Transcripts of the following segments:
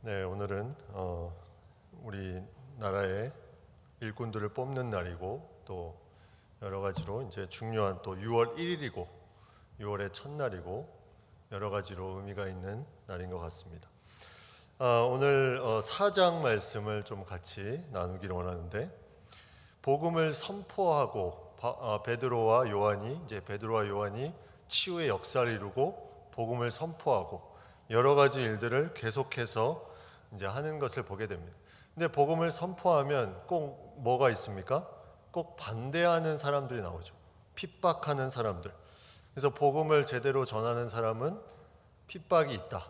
네, 오늘은 우리 나라의 일꾼들을 뽑는 날이고 또 여러 가지로 이제 중요한 또 6월 1일이고 6월의 첫날이고 여러 가지로 의미가 있는 날인 것 같습니다. 오늘 4장 말씀을 좀 같이 나누기를 원하는데, 복음을 선포하고 베드로와 요한이 치유의 역사를 이루고 복음을 선포하고 여러 가지 일들을 계속해서 이제 하는 것을 보게 됩니다. 근데 복음을 선포하면 꼭 뭐가 있습니까? 꼭 반대하는 사람들이 나오죠. 핍박하는 사람들. 그래서 복음을 제대로 전하는 사람은 핍박이 있다,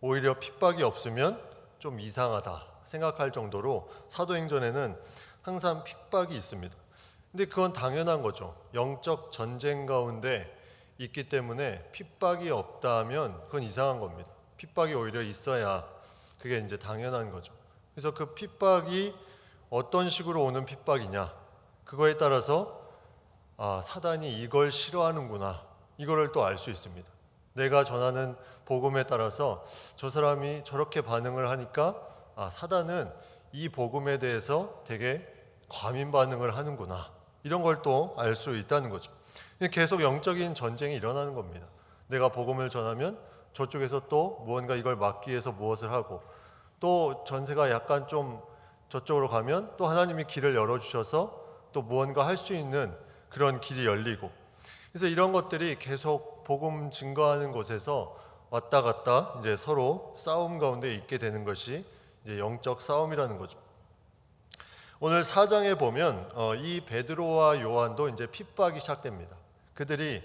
오히려 핍박이 없으면 좀 이상하다 생각할 정도로 사도행전에는 항상 핍박이 있습니다. 근데 그건 당연한 거죠. 영적 전쟁 가운데 있기 때문에 핍박이 없다면 그건 이상한 겁니다. 핍박이 오히려 있어야 그게 이제 당연한 거죠. 그래서 그 핍박이 어떤 식으로 오는 핍박이냐, 그거에 따라서 사단이 이걸 싫어하는구나, 이거를 또 알 수 있습니다. 내가 전하는 복음에 따라서 저 사람이 저렇게 반응을 하니까 사단은 이 복음에 대해서 되게 과민 반응을 하는구나, 이런 걸 또 알 수 있다는 거죠. 계속 영적인 전쟁이 일어나는 겁니다. 내가 복음을 전하면 저쪽에서 또 무언가 이걸 막기 위해서 무엇을 하고, 또 전세가 약간 좀 저쪽으로 가면 또 하나님이 길을 열어주셔서 또 무언가 할 수 있는 그런 길이 열리고, 그래서 이런 것들이 계속 복음 증거하는 곳에서 왔다 갔다 이제 서로 싸움 가운데 있게 되는 것이 이제 영적 싸움이라는 거죠. 오늘 4장에 보면 이 베드로와 요한도 이제 핍박이 시작됩니다. 그들이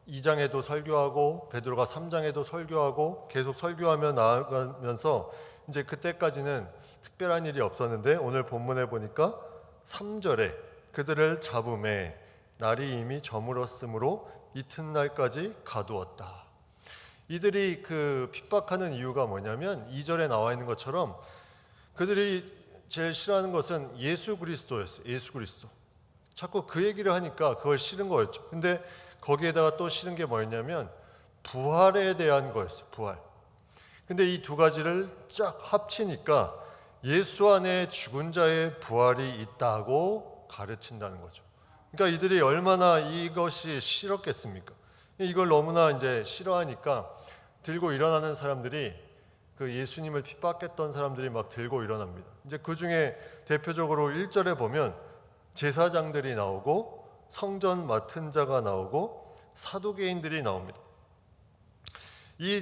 2장에도 설교하고 베드로가 3장에도 설교하고 계속 설교하며 나아가면서 이제 그때까지는 특별한 일이 없었는데, 오늘 본문에 보니까 3절에 그들을 잡음에 날이 이미 저물었으므로 이튿날까지 가두었다. 이들이 그 핍박하는 이유가 뭐냐면 2절에 나와 있는 것처럼 그들이 제일 싫어하는 것은 예수 그리스도였어요. 예수 그리스도. 자꾸 그 얘기를 하니까 그걸 싫은 거였죠. 근데 거기에다가 또 싫은 게 뭐였냐면 부활에 대한 거였어요. 부활. 근데 이 두 가지를 쫙 합치니까 예수 안에 죽은 자의 부활이 있다고 가르친다는 거죠. 그러니까 이들이 얼마나 이것이 싫었겠습니까? 이걸 너무나 이제 싫어하니까 들고 일어나는 사람들이, 그 예수님을 핍박했던 사람들이 막 들고 일어납니다. 이제 그 중에 대표적으로 1절에 보면 제사장들이 나오고 성전 맡은 자가 나오고 사두개인들이 나옵니다. 이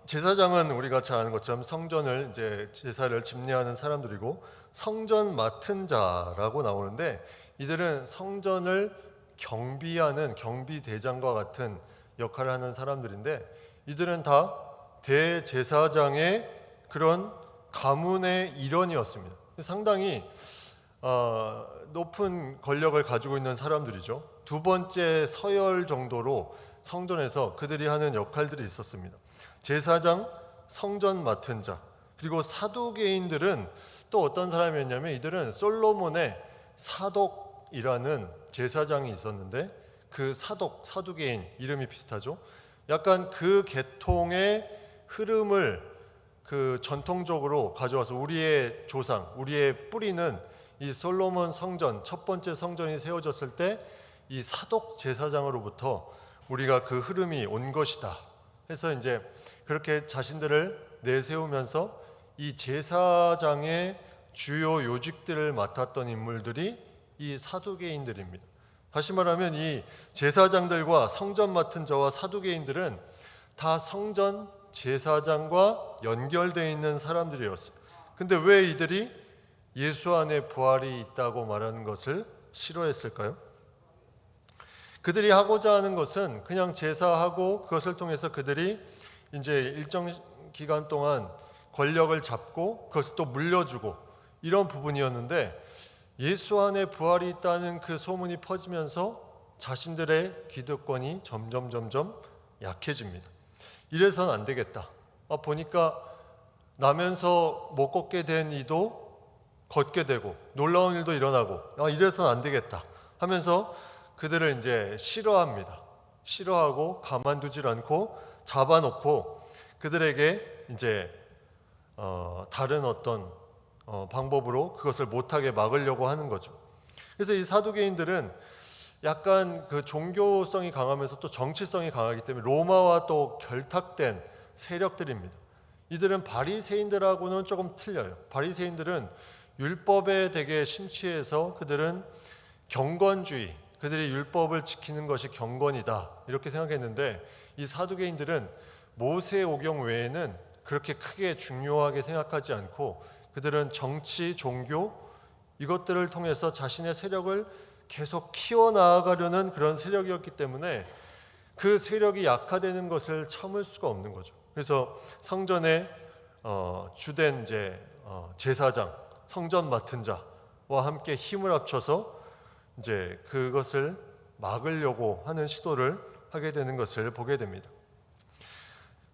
제사장은 우리가 잘 아는 것처럼 성전을 이제 제사를 집례하는 사람들이고, 성전 맡은 자라고 나오는데 이들은 성전을 경비하는 경비대장과 같은 역할을 하는 사람들인데, 이들은 다 대제사장의 그런 가문의 일원이었습니다. 상당히 높은 권력을 가지고 있는 사람들이죠. 두 번째 서열 정도로 성전에서 그들이 하는 역할들이 있었습니다. 제사장, 성전 맡은 자, 그리고 사두개인들은 또 어떤 사람이었냐면, 이들은 솔로몬의 사독이라는 제사장이 있었는데, 그 사두개인, 이름이 비슷하죠. 약간 그 계통의 흐름을 그 전통적으로 가져와서 우리의 조상, 우리의 뿌리는 이 솔로몬 성전, 첫 번째 성전이 세워졌을 때 이 사독 제사장으로부터 우리가 그 흐름이 온 것이다 해서 이제 그렇게 자신들을 내세우면서 이 제사장의 주요 요직들을 맡았던 인물들이 이 사두개인들입니다. 다시 말하면 이 제사장들과 성전 맡은 자와 사두개인들은 다 성전 제사장과 연결되어 있는 사람들이었어요. 근데 왜 이들이 예수 안에 부활이 있다고 말하는 것을 싫어했을까요? 그들이 하고자 하는 것은 그냥 제사하고 그것을 통해서 그들이 이제 일정 기간 동안 권력을 잡고 그것을 또 물려주고 이런 부분이었는데, 예수 안에 부활이 있다는 그 소문이 퍼지면서 자신들의 기득권이 점점 약해집니다. 이래서는 안 되겠다. 보니까 나면서 못 걷게 된 이도 걷게 되고 놀라운 일도 일어나고, 이래서는 안 되겠다 하면서 그들을 이제 싫어합니다. 싫어하고 가만두질 않고 잡아놓고 그들에게 이제 다른 어떤 방법으로 그것을 못하게 막으려고 하는 거죠. 그래서 이 사두개인들은 약간 그 종교성이 강하면서 또 정치성이 강하기 때문에 로마와 또 결탁된 세력들입니다. 이들은 바리새인들하고는 조금 틀려요. 바리새인들은 율법에 되게 심취해서 그들은 경건주의, 그들이 율법을 지키는 것이 경건이다 이렇게 생각했는데, 이 사두개인들은 모세오경 외에는 그렇게 크게 중요하게 생각하지 않고 그들은 정치, 종교 이것들을 통해서 자신의 세력을 계속 키워나가려는 그런 세력이었기 때문에 그 세력이 약화되는 것을 참을 수가 없는 거죠. 그래서 성전에 주된 제사장, 성전 맡은 자와 함께 힘을 합쳐서 이제 그것을 막으려고 하는 시도를 하게 되는 것을 보게 됩니다.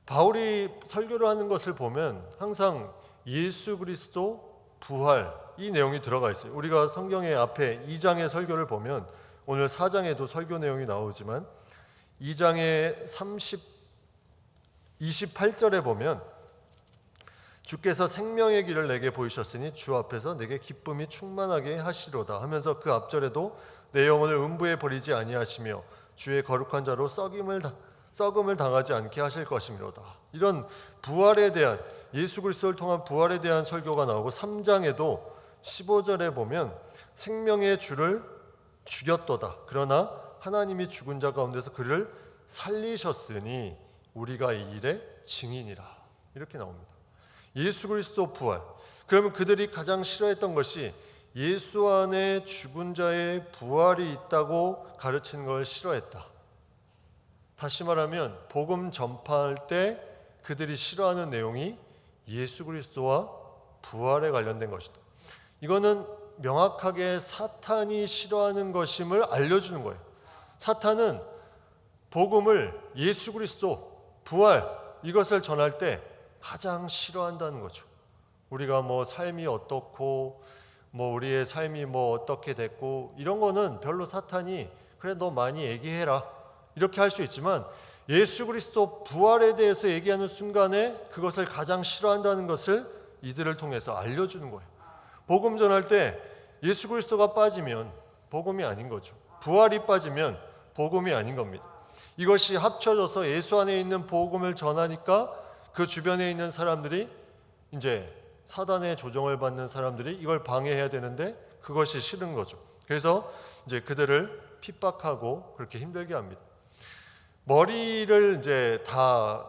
바울이 설교를 하는 것을 보면 항상 예수 그리스도 부활 이 내용이 들어가 있어요. 우리가 성경의 앞에 2장의 설교를 보면 오늘 4장에도 설교 내용이 나오지만 2장의 28절에 보면 주께서 생명의 길을 내게 보이셨으니 주 앞에서 내게 기쁨이 충만하게 하시로다 하면서 그 앞절에도 내 영혼을 음부에 버리지 아니하시며 주의 거룩한 자로 썩음을 당하지 않게 하실 것이미로다. 이런 부활에 대한, 예수 그리스도를 통한 부활에 대한 설교가 나오고 3장에도 15절에 보면 생명의 주를 죽였도다. 그러나 하나님이 죽은 자 가운데서 그를 살리셨으니 우리가 이 일의 증인이라. 이렇게 나옵니다. 예수 그리스도 부활. 그러면 그들이 가장 싫어했던 것이 예수 안에 죽은 자의 부활이 있다고 가르치는 걸 싫어했다. 다시 말하면 복음 전파할 때 그들이 싫어하는 내용이 예수 그리스도와 부활에 관련된 것이다. 이거는 명확하게 사탄이 싫어하는 것임을 알려주는 거예요. 사탄은 복음을, 예수 그리스도 부활 이것을 전할 때 가장 싫어한다는 거죠. 우리가 삶이 어떻고 우리의 삶이 어떻게 됐고 이런 거는 별로 사탄이 그래 너 많이 얘기해라 이렇게 할 수 있지만, 예수 그리스도 부활에 대해서 얘기하는 순간에 그것을 가장 싫어한다는 것을 이들을 통해서 알려주는 거예요. 복음 전할 때 예수 그리스도가 빠지면 복음이 아닌 거죠. 부활이 빠지면 복음이 아닌 겁니다. 이것이 합쳐져서 예수 안에 있는 복음을 전하니까 그 주변에 있는 사람들이, 이제 사단의 조종을 받는 사람들이 이걸 방해해야 되는데 그것이 싫은 거죠. 그래서 이제 그들을 핍박하고 그렇게 힘들게 합니다. 머리를 다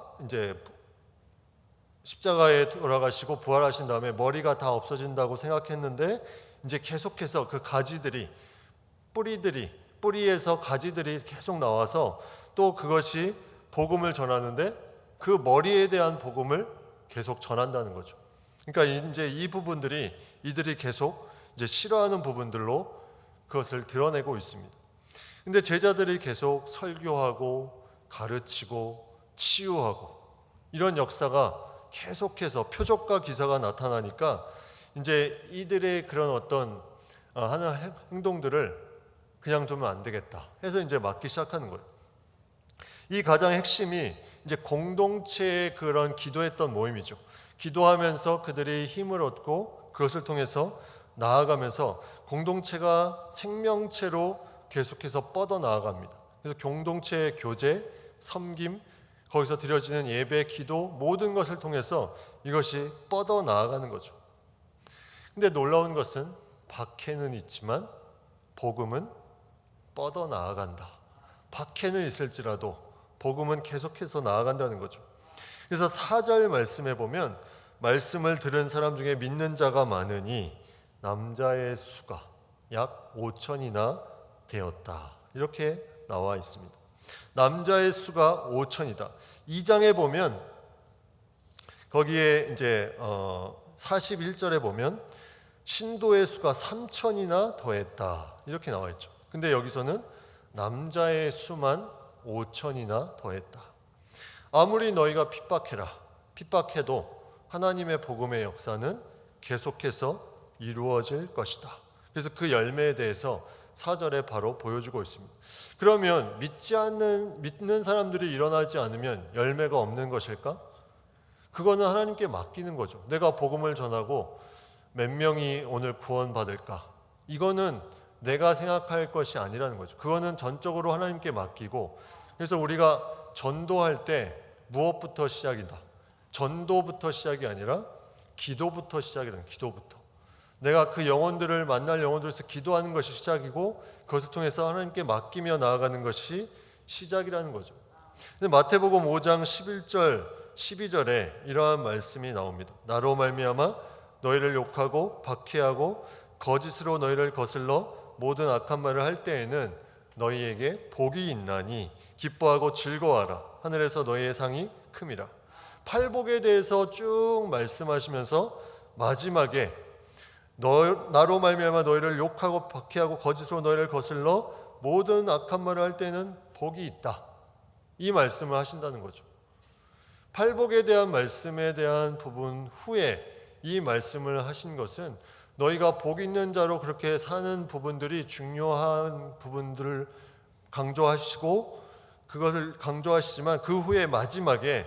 십자가에 돌아가시고 부활하신 다음에 머리가 다 없어진다고 생각했는데, 이제 계속해서 그 가지들이, 뿌리에서 가지들이 계속 나와서 또 그것이 복음을 전하는데 그 머리에 대한 복음을 계속 전한다는 거죠. 그러니까 이제 이 부분들이 이들이 계속 이제 싫어하는 부분들로 그것을 드러내고 있습니다. 근데 제자들이 계속 설교하고 가르치고 치유하고 이런 역사가 계속해서 표적과 기사가 나타나니까 이제 이들의 그런 어떤 하는 행동들을 그냥 두면 안 되겠다 해서 이제 막기 시작하는 거예요. 이 가장 핵심이 이제 공동체의 그런 기도했던 모임이죠. 기도하면서 그들이 힘을 얻고 그것을 통해서 나아가면서 공동체가 생명체로 계속해서 뻗어 나아갑니다. 그래서 공동체의 교제, 섬김, 거기서 드려지는 예배, 기도 모든 것을 통해서 이것이 뻗어 나아가는 거죠. 근데 놀라운 것은 박해는 있지만 복음은 뻗어 나아간다. 박해는 있을지라도 복음은 계속해서 나아간다는 거죠. 그래서 4절 말씀에 보면 말씀을 들은 사람 중에 믿는 자가 많으니 남자의 수가 약 5천이나 되었다. 이렇게 나와 있습니다. 남자의 수가 5천이다. 2장에 보면 거기에 이제 41절에 보면 신도의 수가 3천이나 더했다. 이렇게 나와 있죠. 근데 여기서는 남자의 수만 5천이나 더했다. 아무리 너희가 핍박해도 하나님의 복음의 역사는 계속해서 이루어질 것이다. 그래서 그 열매에 대해서 4절에 바로 보여주고 있습니다. 그러면 믿는 사람들이 일어나지 않으면 열매가 없는 것일까? 그거는 하나님께 맡기는 거죠. 내가 복음을 전하고 몇 명이 오늘 구원받을까? 이거는 내가 생각할 것이 아니라는 거죠. 그거는 전적으로 하나님께 맡기고, 그래서 우리가 전도할 때 무엇부터 시작이다? 전도부터 시작이 아니라 기도부터 시작이라는, 기도부터. 내가 그 영혼들을 만날 영혼들에서 기도하는 것이 시작이고, 그것을 통해서 하나님께 맡기며 나아가는 것이 시작이라는 거죠. 근데 마태복음 5장 11절 12절에 이러한 말씀이 나옵니다. 나로 말미암아 너희를 욕하고 박해하고 거짓으로 너희를 거슬러 모든 악한 말을 할 때에는 너희에게 복이 있나니 기뻐하고 즐거워하라. 하늘에서 너희의 상이 큼이라. 팔복에 대해서 쭉 말씀하시면서 마지막에 나로 말미암아 너희를 욕하고 박해하고 거짓으로 너희를 거슬러 모든 악한 말을 할 때는 복이 있다. 이 말씀을 하신다는 거죠. 팔복에 대한 말씀에 대한 부분 후에 이 말씀을 하신 것은 너희가 복 있는 자로 그렇게 사는 부분들이 중요한 부분들을 강조하시고, 그것을 강조하시지만 그 후에 마지막에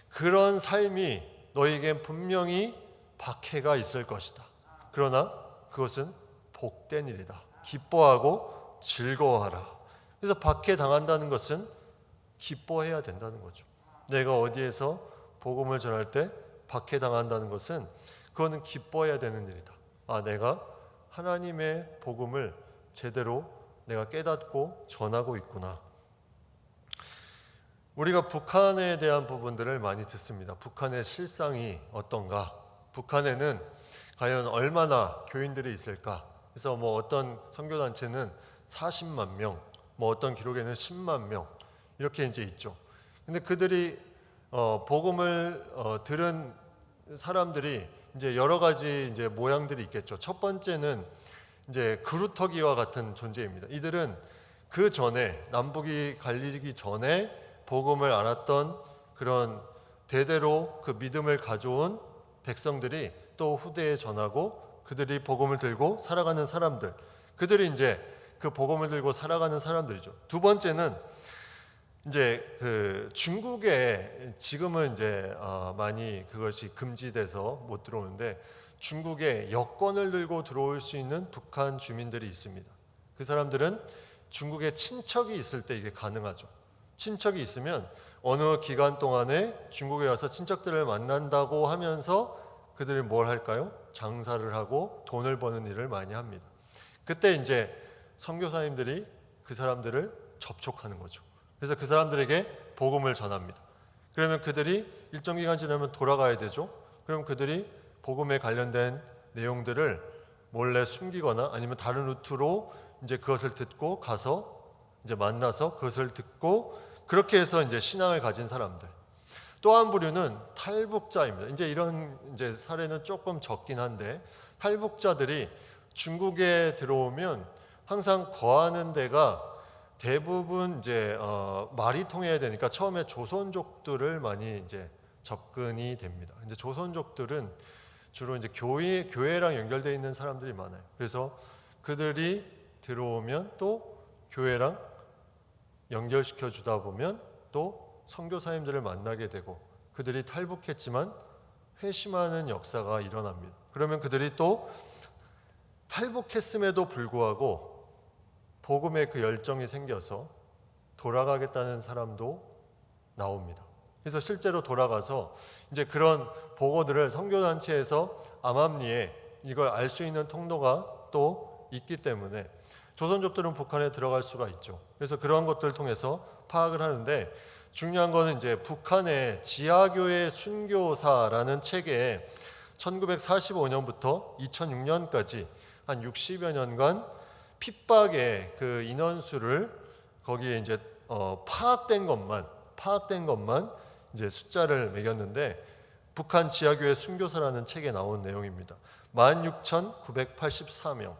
그런 삶이 너희에겐 분명히 박해가 있을 것이다. 그러나 그것은 복된 일이다. 기뻐하고 즐거워하라. 그래서 박해 당한다는 것은 기뻐해야 된다는 거죠. 내가 어디에서 복음을 전할 때 박해 당한다는 것은 그거는 기뻐해야 되는 일이다. 아, 내가 하나님의 복음을 제대로 내가 깨닫고 전하고 있구나. 우리가 북한에 대한 부분들을 많이 듣습니다. 북한의 실상이 어떤가? 북한에는 과연 얼마나 교인들이 있을까? 그래서 뭐 어떤 선교단체는 40만 명, 뭐 어떤 기록에는 10만 명 이렇게 이제 있죠. 근데 그들이 복음을 들은 사람들이 이제 여러 가지 이제 모양들이 있겠죠. 첫 번째는 이제 그루터기와 같은 존재입니다. 이들은 그 전에 남북이 갈리기 전에 복음을 알았던 그런 대대로 그 믿음을 가져온 백성들이 또 후대에 전하고 그들이 복음을 들고 살아가는 사람들, 그들이 이제 그 복음을 들고 살아가는 사람들이죠. 두 번째는 이제 그 중국에 지금은 이제 많이 그것이 금지돼서 못 들어오는데, 중국에 여권을 들고 들어올 수 있는 북한 주민들이 있습니다. 그 사람들은 중국에 친척이 있을 때 이게 가능하죠. 친척이 있으면 어느 기간 동안에 중국에 와서 친척들을 만난다고 하면서 그들이 뭘 할까요? 장사를 하고 돈을 버는 일을 많이 합니다. 그때 이제 선교사님들이 그 사람들을 접촉하는 거죠. 그래서 그 사람들에게 복음을 전합니다. 그러면 그들이 일정 기간 지나면 돌아가야 되죠. 그럼 그들이 복음에 관련된 내용들을 몰래 숨기거나 아니면 다른 루트로 이제 그것을 듣고 가서 이제 만나서 그것을 듣고, 그렇게 해서 이제 신앙을 가진 사람들. 또 한 부류는 탈북자입니다. 이제 이런 이제 사례는 조금 적긴 한데, 탈북자들이 중국에 들어오면 항상 거하는 데가 대부분 이제 말이 통해야 되니까 처음에 조선족들을 많이 이제 접근이 됩니다. 이제 조선족들은 주로 이제 교회랑 연결되어 있는 사람들이 많아요. 그래서 그들이 들어오면 또 교회랑 연결시켜 주다 보면 또 선교사님들을 만나게 되고, 그들이 탈북했지만 회심하는 역사가 일어납니다. 그러면 그들이 또 탈북했음에도 불구하고 복음의 그 열정이 생겨서 돌아가겠다는 사람도 나옵니다. 그래서 실제로 돌아가서 이제 그런 보고들을 선교단체에서 암암리에 이걸 알 수 있는 통로가 또 있기 때문에 조선족들은 북한에 들어갈 수가 있죠. 그래서 그런 것들을 통해서 파악을 하는데, 중요한 거는 이제 북한의 지하교회 순교사라는 책에 1945년부터 2006년까지 한 60여 년간 핍박의 그 인원수를 거기에 이제 파악된 것만 이제 숫자를 매겼는데, 북한 지하교회 순교사라는 책에 나온 내용입니다. 16,984명.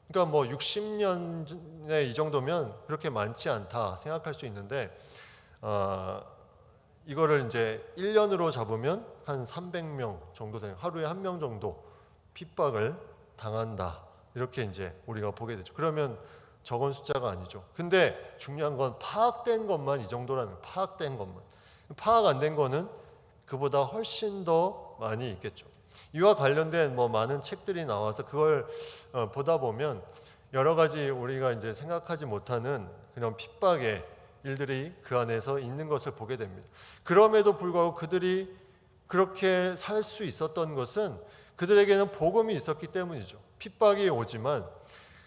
그러니까 뭐 60년에 이 정도면 그렇게 많지 않다 생각할 수 있는데, 이거를 이제 1년으로 잡으면 한 300명 정도 되는, 하루에 1명 정도 핍박을 당한다. 이렇게 이제 우리가 보게 되죠. 그러면 적은 숫자가 아니죠. 근데 중요한 건 파악된 것만 이 정도라는, 파악된 것만. 파악 안 된 거는 그보다 훨씬 더 많이 있겠죠. 이와 관련된 많은 책들이 나와서 그걸 보다 보면 여러 가지 우리가 이제 생각하지 못하는 그런 핍박의 일들이 그 안에서 있는 것을 보게 됩니다. 그럼에도 불구하고 그들이 그렇게 살 수 있었던 것은 그들에게는 복음이 있었기 때문이죠. 핍박이 오지만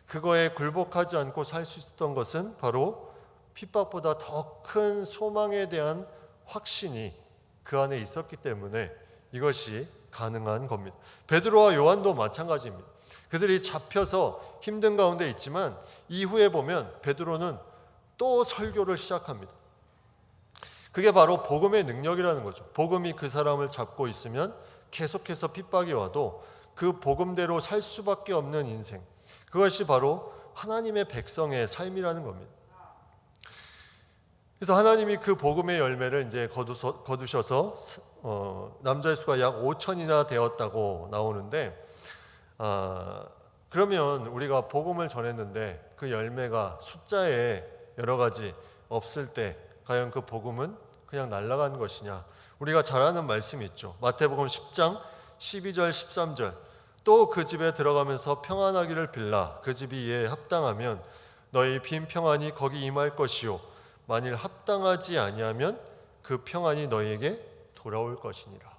그거에 굴복하지 않고 살 수 있었던 것은 바로 핍박보다 더 큰 소망에 대한 확신이 그 안에 있었기 때문에 이것이 가능한 겁니다. 베드로와 요한도 마찬가지입니다. 그들이 잡혀서 힘든 가운데 있지만 이후에 보면 베드로는 또 설교를 시작합니다. 그게 바로 복음의 능력이라는 거죠. 복음이 그 사람을 잡고 있으면 계속해서 핍박이 와도 그 복음대로 살 수밖에 없는 인생, 그것이 바로 하나님의 백성의 삶이라는 겁니다. 그래서 하나님이 그 복음의 열매를 이제 거두셔서 남자의 수가 약 5천이나 되었다고 나오는데, 그러면 우리가 복음을 전했는데 그 열매가 숫자에 여러 가지 없을 때 과연 그 복음은 그냥 날아간 것이냐? 우리가 잘 아는 말씀이 있죠. 마태복음 10장 12절 13절. 또 그 집에 들어가면서 평안하기를 빌라. 그 집이 이에 합당하면 너희 빈 평안이 거기 임할 것이요 만일 합당하지 아니하면 그 평안이 너희에게 돌아올 것이니라.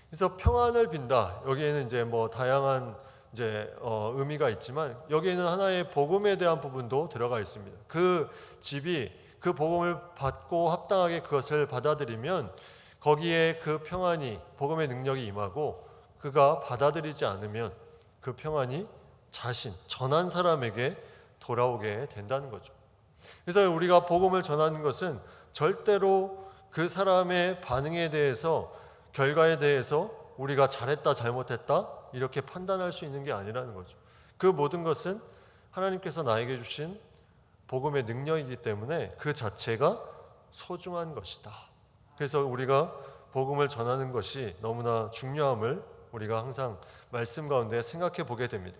그래서 평안을 빈다. 여기에는 이제 다양한 의미가 있지만 여기에는 하나의 복음에 대한 부분도 들어가 있습니다. 그 집이 그 복음을 받고 합당하게 그것을 받아들이면 거기에 그 평안이, 복음의 능력이 임하고, 그가 받아들이지 않으면 그 평안이 전한 사람에게 돌아오게 된다는 거죠. 그래서 우리가 복음을 전하는 것은 절대로 그 사람의 반응에 대해서, 결과에 대해서 우리가 잘했다 잘못했다 이렇게 판단할 수 있는 게 아니라는 거죠. 그 모든 것은 하나님께서 나에게 주신 복음의 능력이기 때문에 그 자체가 소중한 것이다. 그래서 우리가 복음을 전하는 것이 너무나 중요함을 우리가 항상 말씀 가운데 생각해 보게 됩니다.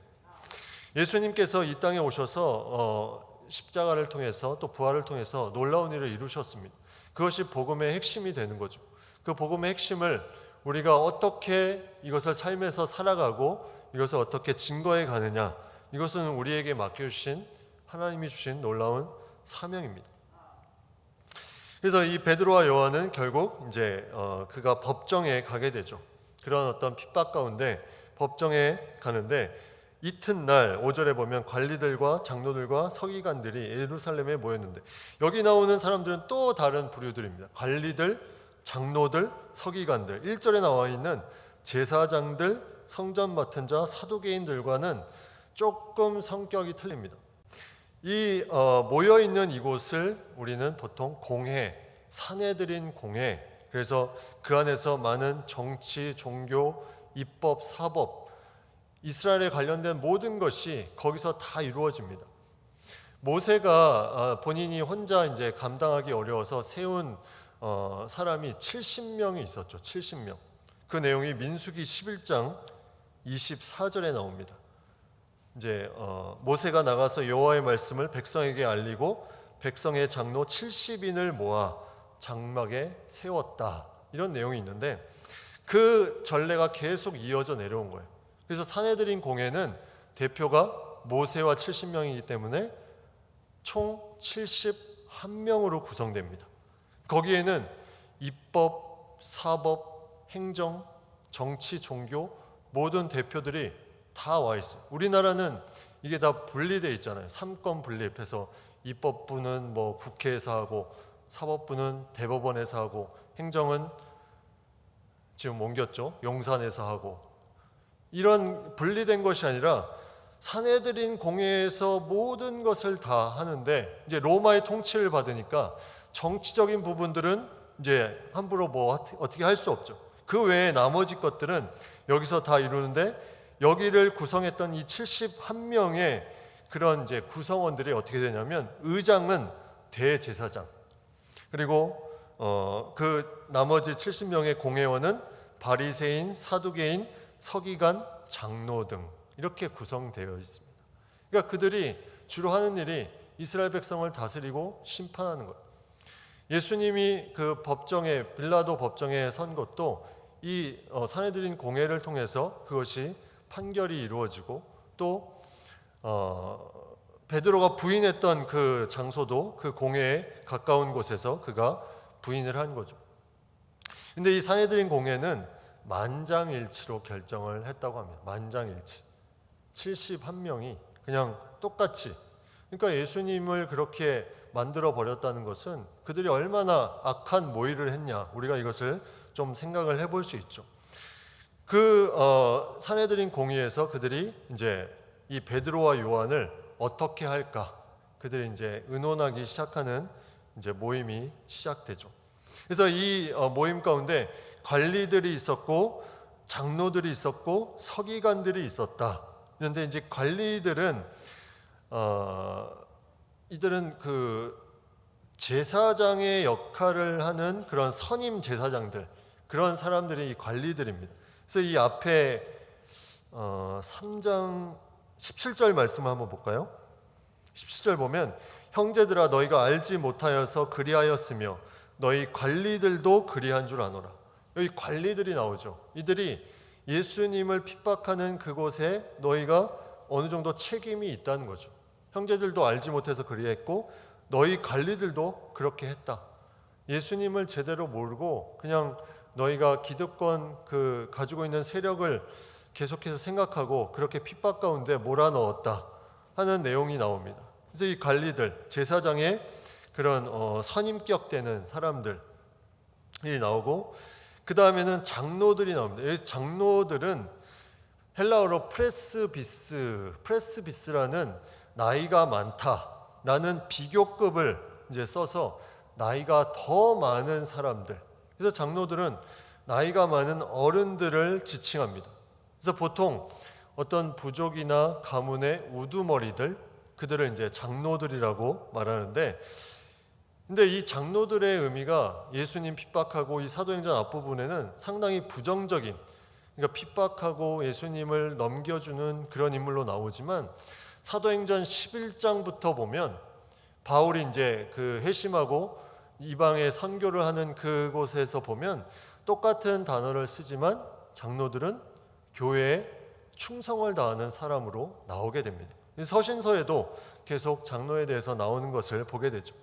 예수님께서 이 땅에 오셔서 십자가를 통해서 또 부활을 통해서 놀라운 일을 이루셨습니다. 그것이 복음의 핵심이 되는 거죠. 그 복음의 핵심을 우리가 어떻게 이것을 삶에서 살아가고 이것을 어떻게 증거해 가느냐, 이것은 우리에게 맡겨주신, 하나님이 주신 놀라운 사명입니다. 그래서 이 베드로와 요한은 결국 이제 그가 법정에 가게 되죠. 그런 어떤 핍박 가운데 법정에 가는데, 이튿날 5절에 보면 관리들과 장로들과 서기관들이 예루살렘에 모였는데, 여기 나오는 사람들은 또 다른 부류들입니다. 관리들, 장로들, 서기관들. 1절에 나와 있는 제사장들, 성전 맡은 자, 사두개인들과는 조금 성격이 틀립니다. 이 모여있는 이곳을 우리는 보통 공회, 사내들인 공회, 그래서 그 안에서 많은 정치, 종교, 입법, 사법, 이스라엘에 관련된 모든 것이 거기서 다 이루어집니다. 모세가 본인이 혼자 이제 감당하기 어려워서 세운 사람이 70명이 있었죠. 70명. 그 내용이 민수기 11장 24절에 나옵니다. 이제 모세가 나가서 여호와의 말씀을 백성에게 알리고 백성의 장로 70인을 모아 장막에 세웠다. 이런 내용이 있는데 그 전례가 계속 이어져 내려온 거예요. 그래서 사내들인 공회는 대표가 모세와 70명이기 때문에 총 71명으로 구성됩니다. 거기에는 입법, 사법, 행정, 정치, 종교 모든 대표들이 다 와 있어요. 우리나라는 이게 다 분리되어 있잖아요. 3권 분립해서 입법부는 국회에서 하고, 사법부는 대법원에서 하고, 행정은 지금 옮겼죠. 용산에서 하고. 이런 분리된 것이 아니라 사내들인 공회에서 모든 것을 다 하는데, 이제 로마의 통치를 받으니까 정치적인 부분들은 이제 함부로 어떻게 할 수 없죠. 그 외에 나머지 것들은 여기서 다 이루는데, 여기를 구성했던 이 71명의 그런 이제 구성원들이 어떻게 되냐면, 의장은 대제사장, 그리고 그 나머지 70명의 공회원은 바리새인, 사두개인, 서기관, 장로 등 이렇게 구성되어 있습니다. 그러니까 그들이 주로 하는 일이 이스라엘 백성을 다스리고 심판하는 것. 예수님이 그 법정에 빌라도 법정에 선 것도 이 산헤드린 공회를 통해서 그것이 판결이 이루어지고 또 베드로가 부인했던 그 장소도 그 공회에 가까운 곳에서 그가 부인을 한 거죠. 근데 이 산헤드린 공회는 만장일치로 결정을 했다고 합니다. 만장일치. 71명이 그냥 똑같이. 그러니까 예수님을 그렇게 만들어 버렸다는 것은 그들이 얼마나 악한 모의를 했냐. 우리가 이것을 좀 생각을 해볼 수 있죠. 그 산헤드린 공의에서 그들이 이제 이 베드로와 요한을 어떻게 할까? 그들이 이제 의논하기 시작하는 이제 모임이 시작되죠. 그래서 이 모임 가운데 관리들이 있었고 장로들이 있었고 서기관들이 있었다. 그런데 이제 관리들은 이들은 그 제사장의 역할을 하는 그런 선임 제사장들, 그런 사람들이 이 관리들입니다. 그래서 이 앞에 3장 17절 말씀을 한번 볼까요? 17절 보면 형제들아 너희가 알지 못하여서 그리하였으며 너희 관리들도 그리한 줄 아노라. 여기 관리들이 나오죠. 이들이 예수님을 핍박하는 그곳에 너희가 어느 정도 책임이 있다는 거죠. 형제들도 알지 못해서 그리했고 너희 관리들도 그렇게 했다. 예수님을 제대로 모르고 그냥 너희가 기득권 그 가지고 있는 세력을 계속해서 생각하고 그렇게 핍박 가운데 몰아넣었다 하는 내용이 나옵니다. 그래서 이 관리들, 제사장의 그런 선임격되는 사람들이 나오고 그 다음에는 장로들이 나옵니다. 여기 장로들은 헬라어로 프레스비스라는 나이가 많다라는 비교급을 이제 써서 나이가 더 많은 사람들. 그래서 장로들은 나이가 많은 어른들을 지칭합니다. 그래서 보통 어떤 부족이나 가문의 우두머리들, 그들을 이제 장로들이라고 말하는데, 근데 이 장로들의 의미가 예수님 핍박하고 이 사도행전 앞부분에는 상당히 부정적인, 그러니까 핍박하고 예수님을 넘겨주는 그런 인물로 나오지만 사도행전 11장부터 보면 바울이 이제 그 회심하고 이방에 선교를 하는 그곳에서 보면 똑같은 단어를 쓰지만 장로들은 교회에 충성을 다하는 사람으로 나오게 됩니다. 서신서에도 계속 장로에 대해서 나오는 것을 보게 되죠.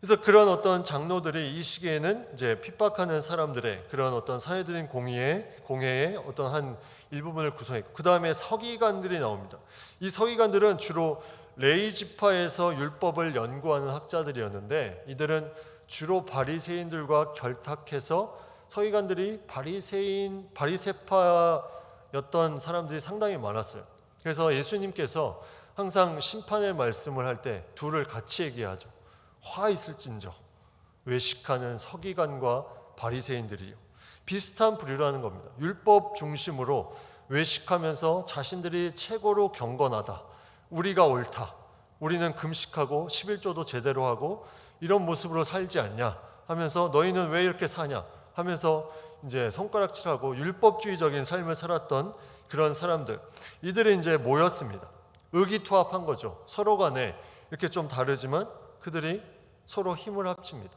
그래서 그런 어떤 장로들이 이 시기에는 이제 핍박하는 사람들의 그런 어떤 산헤드린 공회의 어떤 한 일부분을 구성했고, 그 다음에 서기관들이 나옵니다. 이 서기관들은 주로 레위 지파에서 율법을 연구하는 학자들이었는데, 이들은 주로 바리새인들과 결탁해서 서기관들이 바리새파였던 사람들이 상당히 많았어요. 그래서 예수님께서 항상 심판의 말씀을 할 때 둘을 같이 얘기하죠. 화 있을진저 외식하는 서기관과 바리새인들이요. 비슷한 부류라는 겁니다. 율법 중심으로 외식하면서 자신들이 최고로 경건하다, 우리가 옳다, 우리는 금식하고 11조도 제대로 하고 이런 모습으로 살지 않냐 하면서 너희는 왜 이렇게 사냐 하면서 이제 손가락질하고 율법주의적인 삶을 살았던 그런 사람들, 이들이 이제 모였습니다. 의기투합한 거죠. 서로 간에 이렇게 좀 다르지만 그들이 서로 힘을 합칩니다.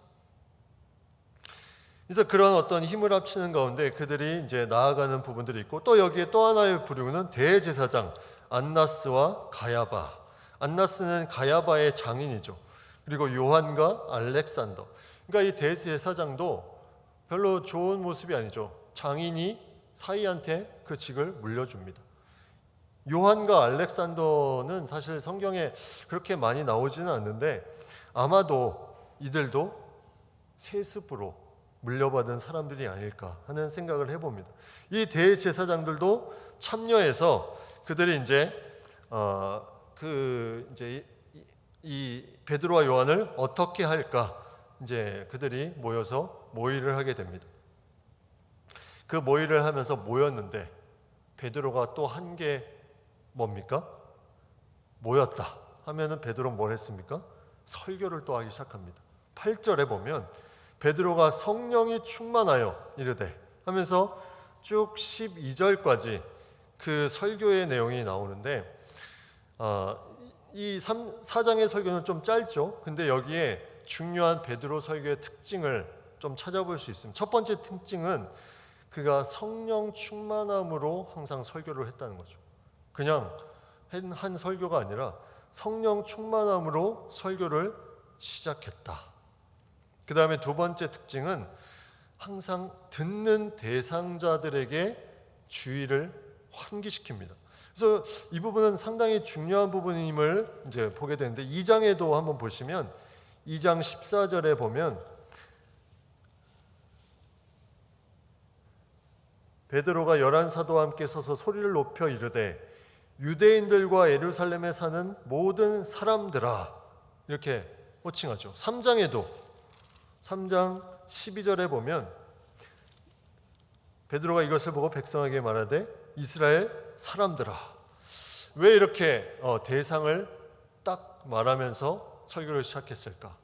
그래서 그런 어떤 힘을 합치는 가운데 그들이 이제 나아가는 부분들이 있고, 또 여기에 또 하나의 부류는 대제사장 안나스와 가야바. 안나스는 가야바의 장인이죠. 그리고 요한과 알렉산더. 그러니까 이 대제사장도 별로 좋은 모습이 아니죠. 장인이 사이한테 그 직을 물려줍니다. 요한과 알렉산더는 사실 성경에 그렇게 많이 나오지는 않는데 아마도 이들도 세습으로 물려받은 사람들이 아닐까 하는 생각을 해봅니다. 이 대제사장들도 참여해서 그들이 이제 이 베드로와 요한을 어떻게 할까 이제 그들이 모여서 모의를 하게 됩니다. 그 모의를 하면서 모였는데 베드로가 또 한 게 뭡니까? 모였다 하면은 베드로 뭘 했습니까? 설교를 또 하기 시작합니다. 8절에 보면 베드로가 성령이 충만하여 이르되 하면서 쭉 12절까지 그 설교의 내용이 나오는데 이 4장의 설교는 좀 짧죠. 근데 여기에 중요한 베드로 설교의 특징을 좀 찾아볼 수 있습니다. 첫 번째 특징은 그가 성령 충만함으로 항상 설교를 했다는 거죠. 그냥 한 설교가 아니라 성령 충만함으로 설교를 시작했다. 그 다음에 두 번째 특징은 항상 듣는 대상자들에게 주의를 환기시킵니다. 그래서 이 부분은 상당히 중요한 부분임을 이제 보게 되는데 2장에도 한번 보시면 2장 14절에 보면 베드로가 11사도와 함께 서서 소리를 높여 이르되 유대인들과 예루살렘에 사는 모든 사람들아 이렇게 호칭하죠. 3장에도 3장 12절에 보면 베드로가 이것을 보고 백성에게 말하되 이스라엘 사람들아. 왜 이렇게 대상을 딱 말하면서 설교를 시작했을까?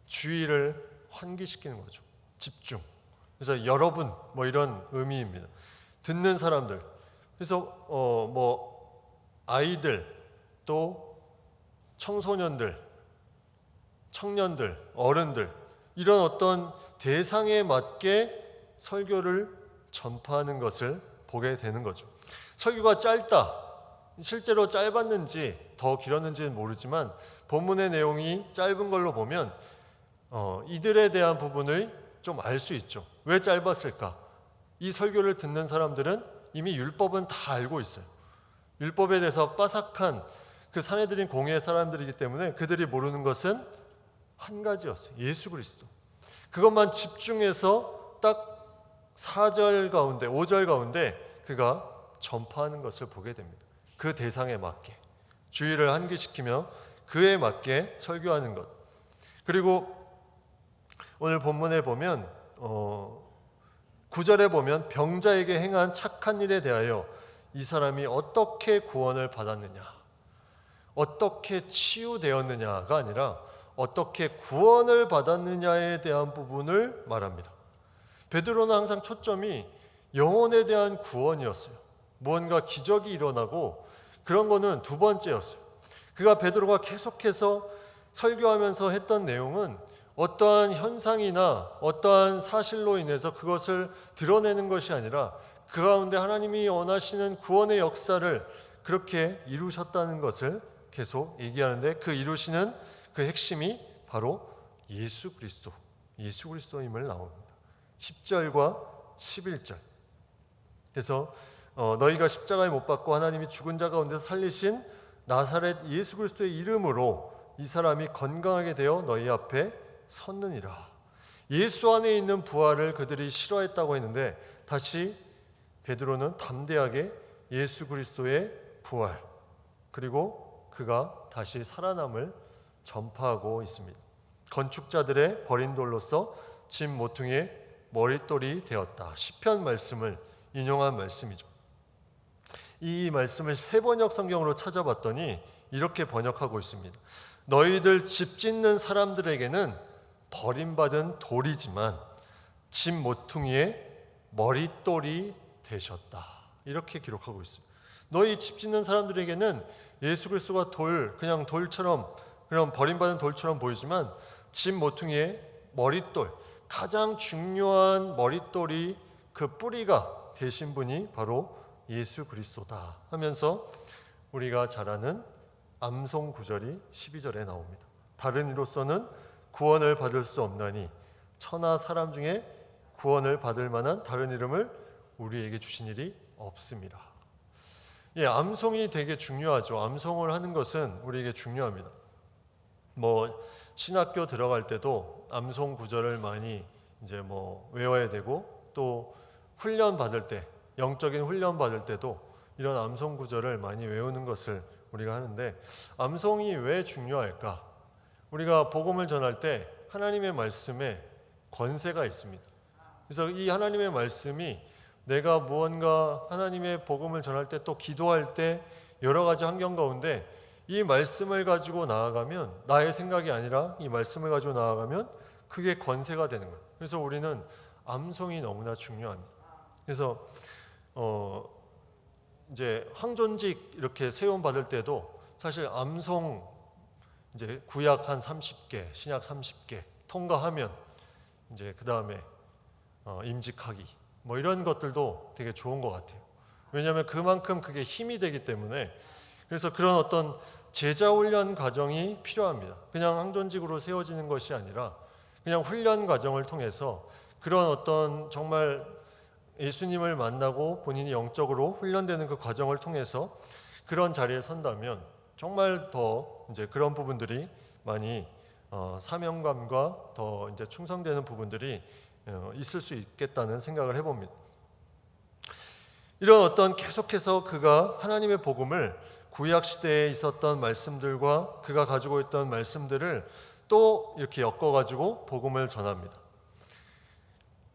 주의를 환기시키는 거죠. 집중. 그래서 여러분 뭐 이런 의미입니다. 듣는 사람들. 그래서 아이들 또 청소년들, 청년들, 어른들 이런 어떤 대상에 맞게 설교를 전파하는 것을 보게 되는 거죠. 설교가 짧다. 실제로 짧았는지 더 길었는지는 모르지만 본문의 내용이 짧은 걸로 보면 이들에 대한 부분을 좀 알 수 있죠. 왜 짧았을까? 이 설교를 듣는 사람들은 이미 율법은 다 알고 있어요. 율법에 대해서 빠삭한 그 사내들인 공예의 사람들이기 때문에 그들이 모르는 것은 한 가지였어요. 예수 그리스도. 그것만 집중해서 딱 4절 가운데 5절 가운데 그가 전파하는 것을 보게 됩니다. 그 대상에 맞게 주의를 환기시키며 그에 맞게 설교하는 것. 그리고 오늘 본문에 보면 9절에 보면 병자에게 행한 착한 일에 대하여 이 사람이 어떻게 구원을 받았느냐, 어떻게 치유되었느냐가 아니라 어떻게 구원을 받았느냐에 대한 부분을 말합니다. 베드로는 항상 초점이 영혼에 대한 구원이었어요. 무언가 기적이 일어나고 그런 거는 두 번째였어요. 베드로가 계속해서 설교하면서 했던 내용은 어떠한 현상이나 어떠한 사실로 인해서 그것을 드러내는 것이 아니라 그 가운데 하나님이 원하시는 구원의 역사를 그렇게 이루셨다는 것을 계속 얘기하는데 그 이루시는 그 핵심이 바로 예수 그리스도임을 나옵니다. 10절과 11절. 그래서 너희가 십자가에 못 박고 하나님이 죽은 자 가운데서 살리신 나사렛 예수 그리스도의 이름으로 이 사람이 건강하게 되어 너희 앞에 섰느니라. 예수 안에 있는 부활을 그들이 싫어했다고 했는데 다시 베드로는 담대하게 예수 그리스도의 부활 그리고 그가 다시 살아남을 전파하고 있습니다. 건축자들의 버린 돌로서 집 모퉁이의 머릿돌이 되었다. 시편 말씀을 인용한 말씀이죠. 이 말씀을 세번역 성경으로 찾아봤더니 이렇게 번역하고 있습니다. 너희들 집 짓는 사람들에게는 버림받은 돌이지만 집 모퉁이의 머릿돌이 되셨다. 이렇게 기록하고 있어요. 너희 집 짓는 사람들에게는 예수 그리스도가 그냥 돌처럼 그냥 버림받은 돌처럼 보이지만 집 모퉁이의 머릿돌, 가장 중요한 머릿돌이 그 뿌리가 되신 분이 바로 예수 그리스도다 하면서 우리가 잘 아는 암송 구절이 12절에 나옵니다. 다른 이로서는 구원을 받을 수 없나니 천하 사람 중에 구원을 받을 만한 다른 이름을 우리에게 주신 일이 없습니다. 암송이 되게 중요하죠. 암송을 하는 것은 우리에게 중요합니다. 신학교 들어갈 때도 암송 구절을 많이 이제 외워야 되고 또 훈련 받을 때 영적인 훈련 받을 때도 이런 암송 구절을 많이 외우는 것을 우리가 하는데 암송이 왜 중요할까? 우리가 복음을 전할 때 하나님의 말씀에 권세가 있습니다. 그래서 이 하나님의 말씀이 내가 무언가 하나님의 복음을 전할 때 또 기도할 때 여러 가지 환경 가운데 이 말씀을 가지고 나아가면 나의 생각이 아니라 이 말씀을 가지고 나아가면 그게 권세가 되는 거예요. 그래서 우리는 암송이 너무나 중요합니다. 그래서 이제 황존직 이렇게 세움 받을 때도 사실 암송 이제 구약 한 30개, 신약 30개 통과하면 이제 그 다음에 임직하기 뭐 이런 것들도 되게 좋은 것 같아요. 왜냐하면 그만큼 그게 힘이 되기 때문에. 그래서 그런 어떤 제자 훈련 과정이 필요합니다. 그냥 항존직으로 세워지는 것이 아니라 그냥 훈련 과정을 통해서 그런 어떤 정말 예수님을 만나고 본인이 영적으로 훈련되는 그 과정을 통해서 그런 자리에 선다면 정말 더 이제 그런 부분들이 많이 사명감과 더 이제 충성되는 부분들이 있을 수 있겠다는 생각을 해봅니다. 이런 어떤 계속해서 그가 하나님의 복음을 구약 시대에 있었던 말씀들과 그가 가지고 있던 말씀들을 또 이렇게 엮어가지고 복음을 전합니다.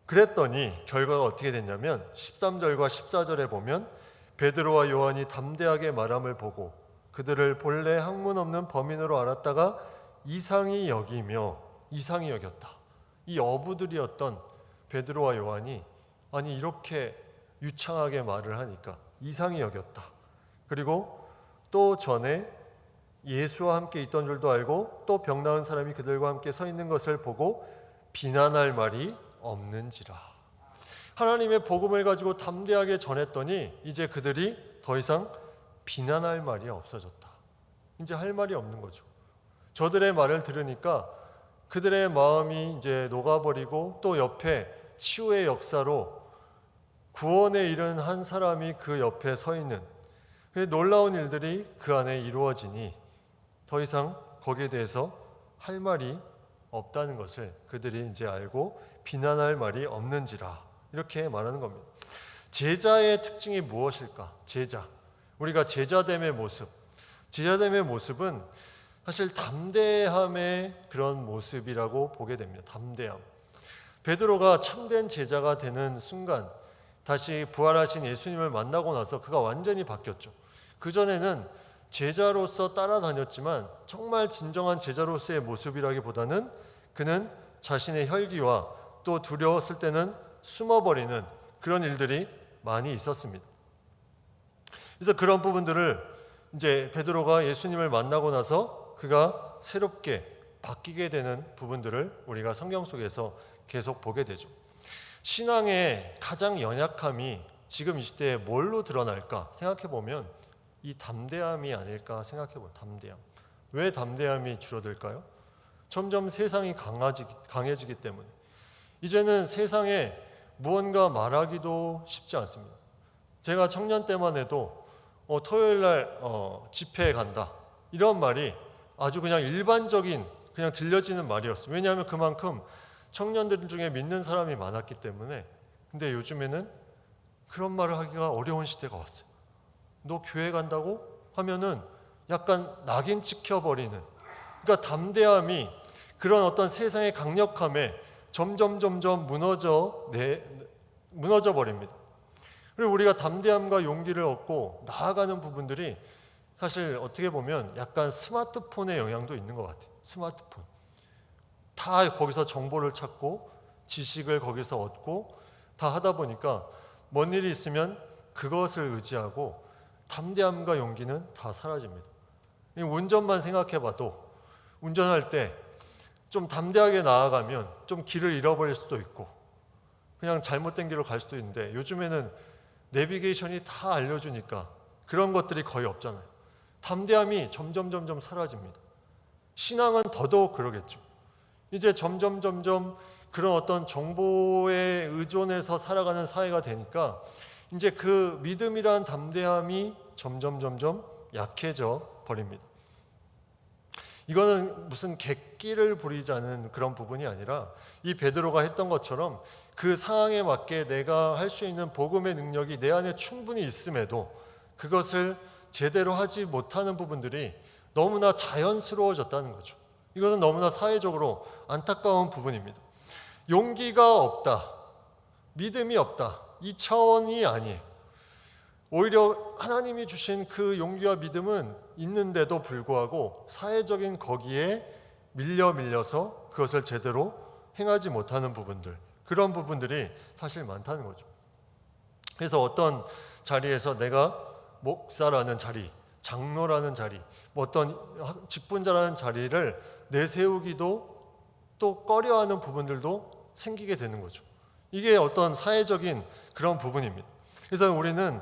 그랬더니 결과가 어떻게 됐냐면 13절과 14절에 보면 베드로와 요한이 담대하게 말함을 보고 그들을 본래 학문 없는 범인으로 알았다가 이상히 여겼다. 이 어부들이었던 베드로와 요한이 아니 이렇게 유창하게 말을 하니까 이상히 여겼다. 그리고 또 전에 예수와 함께 있던 줄도 알고 또 병 나은 사람이 그들과 함께 서 있는 것을 보고 비난할 말이 없는지라. 하나님의 복음을 가지고 담대하게 전했더니 이제 그들이 더 이상 비난할 말이 없어졌다. 이제 할 말이 없는 거죠. 저들의 말을 들으니까 그들의 마음이 이제 녹아버리고 또 옆에 치유의 역사로 구원에 이른 한 사람이 그 옆에 서 있는 놀라운 일들이 그 안에 이루어지니 더 이상 거기에 대해서 할 말이 없다는 것을 그들이 이제 알고 비난할 말이 없는지라 이렇게 말하는 겁니다. 제자의 특징이 무엇일까? 우리가 제자됨의 모습은 사실 담대함의 그런 모습이라고 보게 됩니다. 담대함. 베드로가 참된 제자가 되는 순간 다시 부활하신 예수님을 만나고 나서 그가 완전히 바뀌었죠. 그전에는 제자로서 따라다녔지만 정말 진정한 제자로서의 모습이라기보다는 그는 자신의 혈기와 또 두려웠을 때는 숨어버리는 그런 일들이 많이 있었습니다. 그래서 그런 부분들을 이제 베드로가 예수님을 만나고 나서 그가 새롭게 바뀌게 되는 부분들을 우리가 성경 속에서 계속 보게 되죠. 신앙의 가장 연약함이 지금 이 시대에 뭘로 드러날까 생각해보면 이 담대함이 아닐까 생각해보면 담대함. 왜 담대함이 줄어들까요? 점점 세상이 강해지기 때문에 이제는 세상에 무언가 말하기도 쉽지 않습니다. 제가 청년 때만 해도 토요일 날 집회에 간다 이런 말이 아주 그냥 일반적인 그냥 들려지는 말이었어요. 왜냐하면 그만큼 청년들 중에 믿는 사람이 많았기 때문에. 근데 요즘에는 그런 말을 하기가 어려운 시대가 왔어요. 너 교회 간다고 하면은 약간 낙인 찍혀버리는. 그러니까 담대함이 그런 어떤 세상의 강력함에 점점 무너져 버립니다. 그리고 우리가 담대함과 용기를 얻고 나아가는 부분들이 사실 어떻게 보면 약간 스마트폰의 영향도 있는 것 같아요. 스마트폰. 다 거기서 정보를 찾고 지식을 거기서 얻고 다 하다 보니까 뭔 일이 있으면 그것을 의지하고 담대함과 용기는 다 사라집니다. 운전만 생각해봐도 운전할 때 좀 담대하게 나아가면 좀 길을 잃어버릴 수도 있고 그냥 잘못된 길로 갈 수도 있는데 요즘에는 내비게이션이 다 알려주니까 그런 것들이 거의 없잖아요. 담대함이 점점 사라집니다. 신앙은 더더욱 그러겠죠. 이제 점점 그런 어떤 정보에 의존해서 살아가는 사회가 되니까 이제 그 믿음이란 담대함이 점점 약해져 버립니다. 이거는 무슨 객기를 부리자는 그런 부분이 아니라 이 베드로가 했던 것처럼 그 상황에 맞게 내가 할 수 있는 복음의 능력이 내 안에 충분히 있음에도 그것을 제대로 하지 못하는 부분들이 너무나 자연스러워졌다는 거죠. 이것은 너무나 사회적으로 안타까운 부분입니다. 용기가 없다, 믿음이 없다, 이 차원이 아니에요. 오히려 하나님이 주신 그 용기와 믿음은 있는데도 불구하고 사회적인 거기에 밀려서 그것을 제대로 행하지 못하는 부분들, 그런 부분들이 사실 많다는 거죠. 그래서 어떤 자리에서 내가 목사라는 자리, 장로라는 자리, 뭐 어떤 직분자라는 자리를 내세우기도 또 꺼려하는 부분들도 생기게 되는 거죠. 이게 어떤 사회적인 그런 부분입니다. 그래서 우리는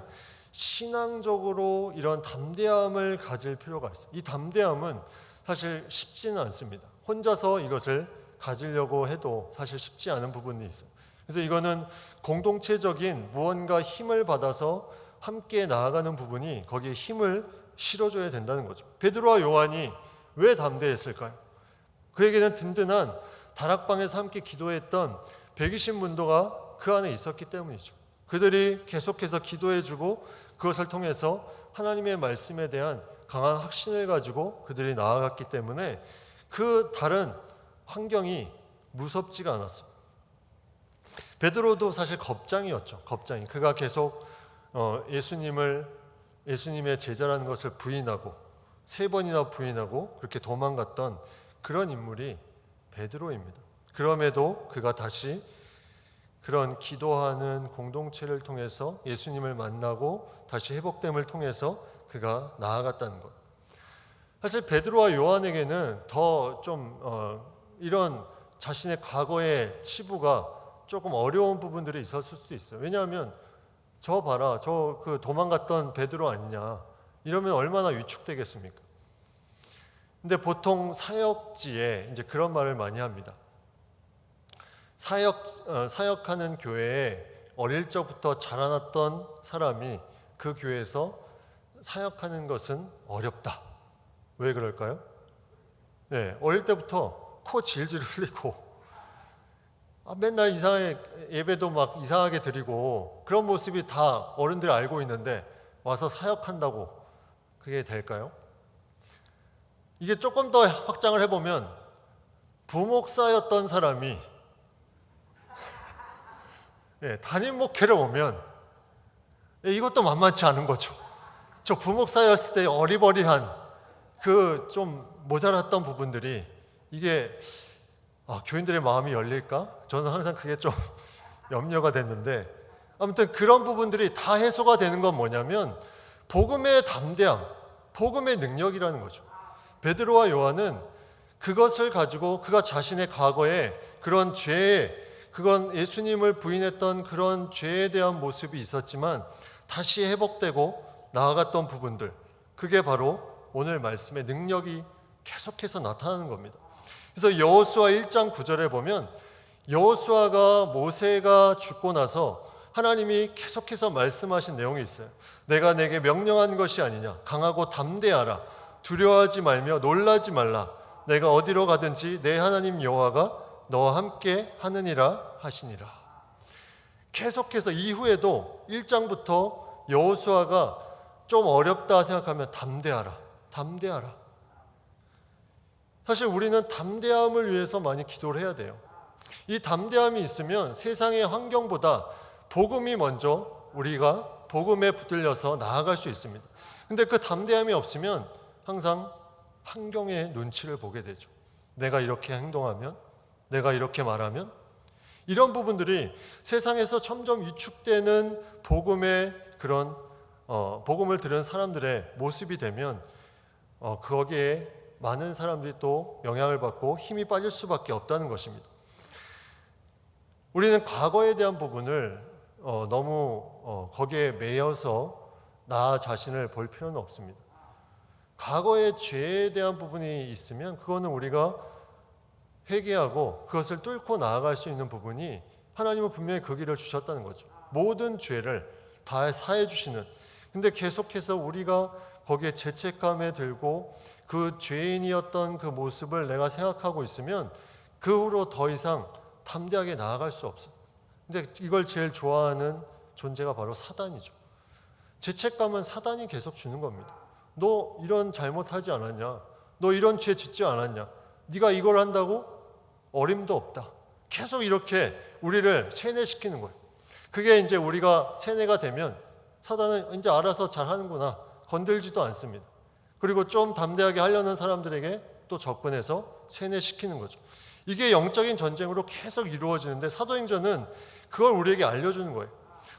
신앙적으로 이런 담대함을 가질 필요가 있어요. 이 담대함은 사실 쉽지는 않습니다. 혼자서 이것을 가지려고 해도 사실 쉽지 않은 부분이 있어요. 그래서 이거는 공동체적인 무언가 힘을 받아서 함께 나아가는 부분이 거기에 힘을 실어줘야 된다는 거죠. 베드로와 요한이 왜 담대했을까요? 그에게는 든든한 다락방에서 함께 기도했던 120문도가 그 안에 있었기 때문이죠. 그들이 계속해서 기도해주고 그것을 통해서 하나님의 말씀에 대한 강한 확신을 가지고 그들이 나아갔기 때문에 그 다른 환경이 무섭지가 않았어요. 베드로도 사실 겁장이었죠. 겁장이. 그가 계속 예수님의 제자라는 것을 부인하고 3번이나 부인하고 그렇게 도망갔던 그런 인물이 베드로입니다. 그럼에도 그가 다시 그런 기도하는 공동체를 통해서 예수님을 만나고 다시 회복됨을 통해서 그가 나아갔다는 것. 사실 베드로와 요한에게는 더 좀 이런 자신의 과거의 치부가 조금 어려운 부분들이 있었을 수도 있어요. 왜냐하면 저 봐라, 저 그 도망갔던 베드로 아니냐 이러면 얼마나 위축되겠습니까? 근데 보통 사역지에 이제 그런 말을 많이 합니다. 사역하는 교회에 어릴 적부터 자라났던 사람이 그 교회에서 사역하는 것은 어렵다. 왜 그럴까요? 네, 어릴 때부터 코 질질 흘리고 맨날 이상하게 예배도 막 이상하게 드리고 그런 모습이 다 어른들이 알고 있는데 와서 사역한다고 그게 될까요? 이게 조금 더 확장을 해보면 부목사였던 사람이 담임 목회를 오면 이것도 만만치 않은 거죠. 저 부목사였을 때 어리버리한 그 좀 모자랐던 부분들이 이게 교인들의 마음이 열릴까? 저는 항상 그게 좀 염려가 됐는데 아무튼 그런 부분들이 다 해소가 되는 건 뭐냐면 복음의 담대함, 복음의 능력이라는 거죠. 베드로와 요한은 그것을 가지고 그가 자신의 과거에 그런 그건 예수님을 부인했던 그런 죄에 대한 모습이 있었지만 다시 회복되고 나아갔던 부분들, 그게 바로 오늘 말씀의 능력이 계속해서 나타나는 겁니다. 그래서 여호수아 1장 9절에 보면 여호수아가 모세가 죽고 나서 하나님이 계속해서 말씀하신 내용이 있어요. 내가 내게 명령한 것이 아니냐, 강하고 담대하라, 두려워하지 말며 놀라지 말라, 내가 어디로 가든지 내 하나님 여호와가 너와 함께 하느니라 하시니라. 계속해서 이후에도 1장부터 여호수아가 좀 어렵다 생각하면 담대하라, 담대하라. 사실 우리는 담대함을 위해서 많이 기도를 해야 돼요. 이 담대함이 있으면 세상의 환경보다 복음이 먼저 우리가 복음에 붙들려서 나아갈 수 있습니다. 근데 그 담대함이 없으면 항상 환경의 눈치를 보게 되죠. 내가 이렇게 행동하면, 내가 이렇게 말하면, 이런 부분들이 세상에서 점점 위축되는 복음의 그런 복음을 들은 사람들의 모습이 되면 거기에 많은 사람들이 또 영향을 받고 힘이 빠질 수밖에 없다는 것입니다. 우리는 과거에 대한 부분을 너무 거기에 매여서 나 자신을 볼 필요는 없습니다. 과거의 죄에 대한 부분이 있으면 그거는 우리가 회개하고 그것을 뚫고 나아갈 수 있는 부분이 하나님은 분명히 그 길을 주셨다는 거죠. 모든 죄를 다 사해 주시는. 근데 계속해서 우리가 거기에 죄책감에 들고 그 죄인이었던 그 모습을 내가 생각하고 있으면 그 후로 더 이상 담대하게 나아갈 수 없어요. 근데 이걸 제일 좋아하는 존재가 바로 사단이죠. 죄책감은 사단이 계속 주는 겁니다. 너 이런 잘못하지 않았냐? 너 이런 죄 짓지 않았냐? 네가 이걸 한다고? 어림도 없다. 계속 이렇게 우리를 세뇌시키는 거예요. 그게 이제 우리가 세뇌가 되면 사단은 이제 알아서 잘하는구나, 건들지도 않습니다. 그리고 좀 담대하게 하려는 사람들에게 또 접근해서 세뇌시키는 거죠. 이게 영적인 전쟁으로 계속 이루어지는데 사도행전은 그걸 우리에게 알려주는 거예요.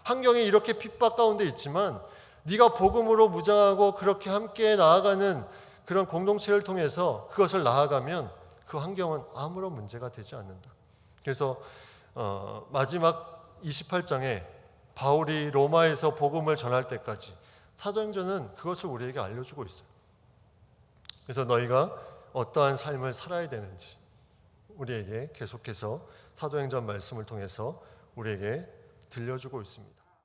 환경이 이렇게 핍박 가운데 있지만 네가 복음으로 무장하고 그렇게 함께 나아가는 그런 공동체를 통해서 그것을 나아가면 그 환경은 아무런 문제가 되지 않는다. 그래서 마지막 28장에 바울이 로마에서 복음을 전할 때까지 사도행전은 그것을 우리에게 알려주고 있어요. 그래서 너희가 어떠한 삶을 살아야 되는지 우리에게 계속해서 사도행전 말씀을 통해서 우리에게 들려주고 있습니다.